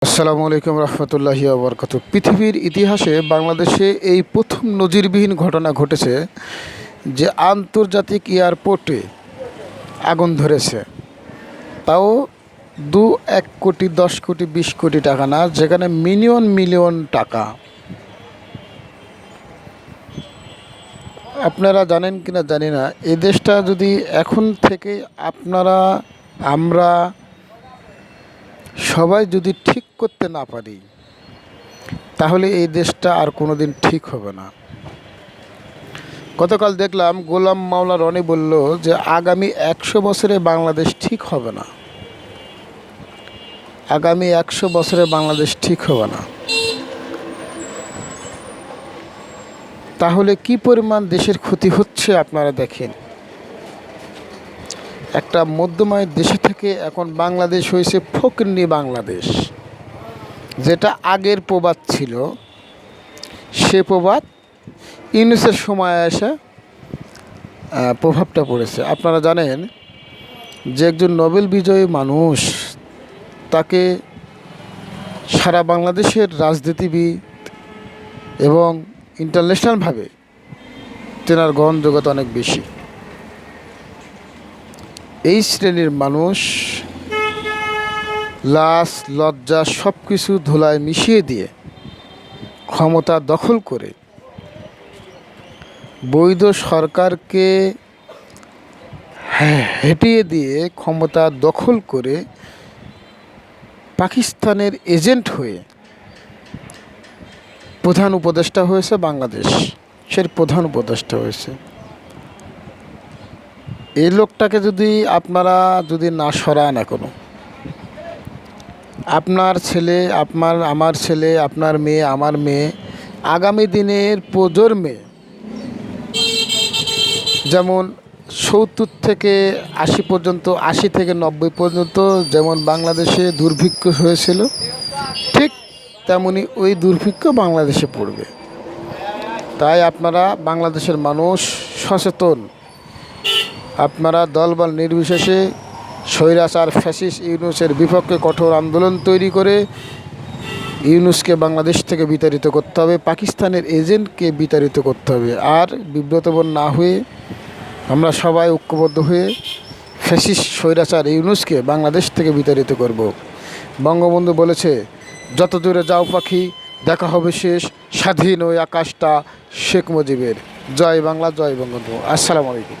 আসসালামু আলাইকুম রহমতুল্লাহি ওয়া বারাকাতুহু। পৃথিবীর ইতিহাসে বাংলাদেশে এই প্রথম নজিরবিহীন ঘটনা ঘটেছে যে আন্তর্জাতিক এয়ারপোর্টে আগুন ধরেছে, তাও 1 কোটি 10 কোটি 20 কোটি টাকা না, যেখানে মিলিয়ন মিলিয়ন টাকা। আপনারা জানেন কিনা জানি না, এই দেশটা যদি এখন থেকে আমরা সবাই যদি ঠিক করতে না পারি, তাহলে এই দেশটা আর কোনো দিন ঠিক হবে না। গতকাল দেখলাম গোলাম মাওলা রনি বলল যে আগামী 100 বছরে বাংলাদেশ ঠিক হবে না, আগামী 100 বছরে বাংলাদেশ ঠিক হবে না। তাহলে কি পরিমাণ দেশের ক্ষতি হচ্ছে আপনারা দেখেন। একটা মধ্যমায়ের দেশে থেকে এখন বাংলাদেশ হয়েছে ফকিন্নি বাংলাদেশ। যেটা আগের প্রবাদ ছিল, সে প্রবাদ ইউনূসের সময় এসে প্রভাবটা পড়েছে। আপনারা জানেন যে একজন নোবেল বিজয়ী মানুষ, তাকে সারা বাংলাদেশের রাজনীতিবিদ এবং ইন্টারন্যাশনালভাবে তেনার গ্রহণযোগ্যতা অনেক বেশি। এই শ্রেণীর মানুষ লাজ লজ্জা সব কিছু ধুলায় মিশিয়ে দিয়ে ক্ষমতা দখল করে, বৈধ সরকারকে হেঁটিয়ে দিয়ে ক্ষমতা দখল করে পাকিস্তানের এজেন্ট হয়ে প্রধান উপদেষ্টা হয়েছে বাংলাদেশ, সে প্রধান উপদেষ্টা হয়েছে। এই লোকটাকে যদি আপনারা না সরান, এখনো আপনার ছেলে, আমার ছেলে, আপনার মেয়ে, আমার মেয়ে, আগামী দিনের প্রজন্মে যেমন 70 থেকে 80 পর্যন্ত, 80 থেকে 90 পর্যন্ত যেমন বাংলাদেশে দুর্ভিক্ষ হয়েছিল, ঠিক তেমনি ওই দুর্ভিক্ষ বাংলাদেশে পড়বে। তাই আপনারা বাংলাদেশের মানুষ সচেতন, আপনারা দলবল নির্বিশেষে স্বৈরাচার ফ্যাসিস্ট ইউনূসের বিপক্ষে কঠোর আন্দোলন তৈরি করে ইউনূসকে বাংলাদেশ থেকে বিতাড়িত করতে হবে, পাকিস্তানের এজেন্টকে বিতাড়িত করতে হবে। আর বিব্রতবোধ না হয়ে আমরা সবাই ঐক্যবদ্ধ হয়ে ফ্যাসিস্ট স্বৈরাচার ইউনূসকে বাংলাদেশ থেকে বিতাড়িত করব। বঙ্গবন্ধু বলেছে, যত দূরে যাও পাখি, দেখা হবে শেষ স্বাধীন ওই আকাশটা শেখ মুজিবের। জয় বাংলা, জয় বঙ্গবন্ধু। আসসালামু আলাইকুম।